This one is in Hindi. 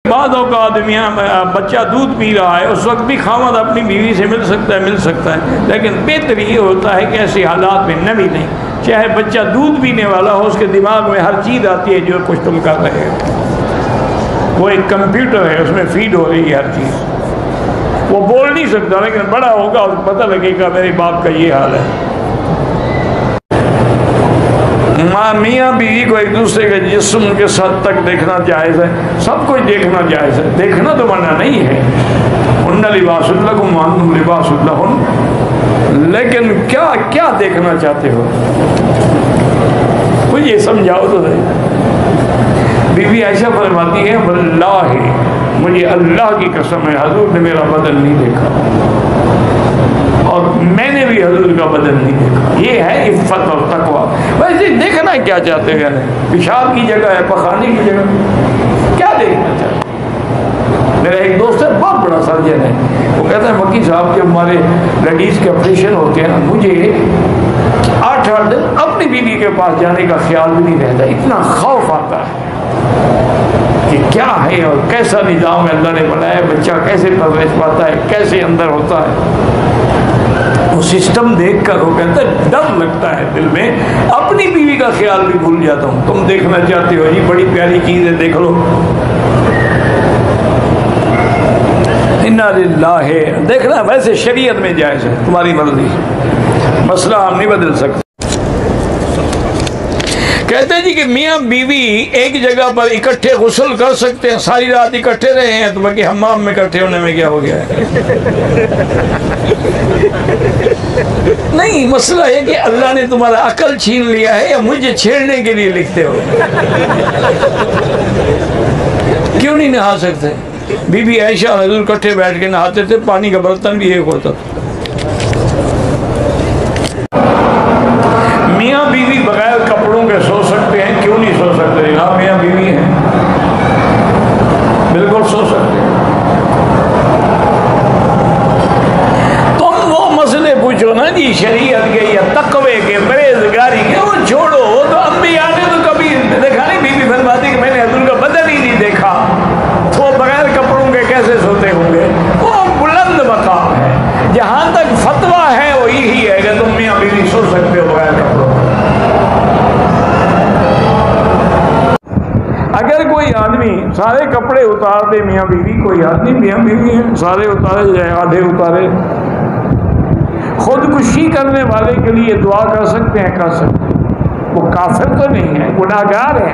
बाद आदमी बच्चा दूध पी रहा है, उस वक्त भी खामद अपनी बीवी से मिल सकता है, लेकिन बेहतर ये होता है कि ऐसे हालात में नमी नहीं, चाहे बच्चा दूध पीने वाला हो, उसके दिमाग में हर चीज़ आती है जो कुछ तुम कर रहे हो। वो एक कंप्यूटर है, उसमें फीड हो रही है हर चीज़। वो बोल नहीं सकता, लेकिन बड़ा होगा उसको पता लगेगा मेरे बाप का ये हाल है। मियाँ बीवी को एक दूसरे के जिस्म के साथ तक देखना जायज़ है, सब कुछ देखना जायज़ है, देखना तो मना नहीं है। उन्ना लिबासुल्लकुम व अंतुम लिबासुल्लहुन, लेकिन क्या क्या देखना चाहते हो मुझे समझाओ तो सही। बीवी ऐसा फरमाती है, वल्लाहि मुझे अल्लाह की कसम है हजूर ने मेरा बदन नहीं देखा और मैंने भी हजूर का बदन नहीं देखा। ये है इफ़्फ़त और तकवा। वैसे देखना क्या चाहते हैं, पेशाब की जगह है, पखाने की जगह, क्या देखना चाहते हैं? मेरा एक दोस्त है, बहुत बड़ा सर्जन है, वो कहता है वकील साहब के हमारे लेडीज़ के ऑपरेशन होते हैं, मुझे 8-8 दिन अपनी बीवी के पास जाने का ख्याल भी नहीं रहता, इतना खौफ आता है कि क्या है और कैसा निज़ाम अल्लाह ने बनाया, बच्चा कैसे परवरिश पाता है, कैसे अंदर होता है। वो सिस्टम देख कर वो कहता है डर लगता है दिल में, अपनी बीवी का ख्याल भी भूल जाता हूँ। तुम देखना चाहते हो जी, बड़ी प्यारी चीज़ है, देख लो। इन्ना लिल्लाहि, देखना वैसे शरीयत में जायज़ है, तुम्हारी मर्जी, मसला हम नहीं बदल सकते। कहते हैं जी कि मियाँ बीवी एक जगह पर इकट्ठे गुस्ल कर सकते हैं, सारी रात इकट्ठे रहे हैं, तो बाकी हम्माम में इकट्ठे होने में क्या हो गया है? नहीं, मसला है कि अल्लाह ने तुम्हारा अकल छीन लिया है या मुझे छेड़ने के लिए लिखते हो? क्यों नहीं नहा सकते? बीबी आयशा हजूर इकट्ठे बैठ के नहाते थे, पानी का बर्तन भी एक होता था। मियाँ बीवी बगैर कपड़ों के सो सकते हैं, क्यों नहीं सो सकते? हाँ, मियाँ बीवी हैं, बिल्कुल सो सकते हैं। तुम वो मसले पूछो ना जी शरीयत के या तकवे के, परहेजगारी के, वो छोड़ो। वो तो अंबिया ने तो कभी देखा नहीं। बीवी फरमाती कि मैंने हजूर का बदन ही नहीं देखा, तो बगैर कपड़ों के कैसे सोते होंगे? वो बुलंद मकाम है, जहाँ तक फतवा है वो यही है कि तुम मियाँ बीवी सो सकते हो बगैर कपड़ों। अगर कोई आदमी सारे कपड़े उतार दे मियाँ बीवी, कोई आदमी मियाँ बीवी है, सारे उतारे जाए, आधे उतारे, खुदकुशी करने वाले के लिए दुआ कर सकते हैं, कर सकते हैं। वो काफिर तो नहीं है, गुनाहगार है।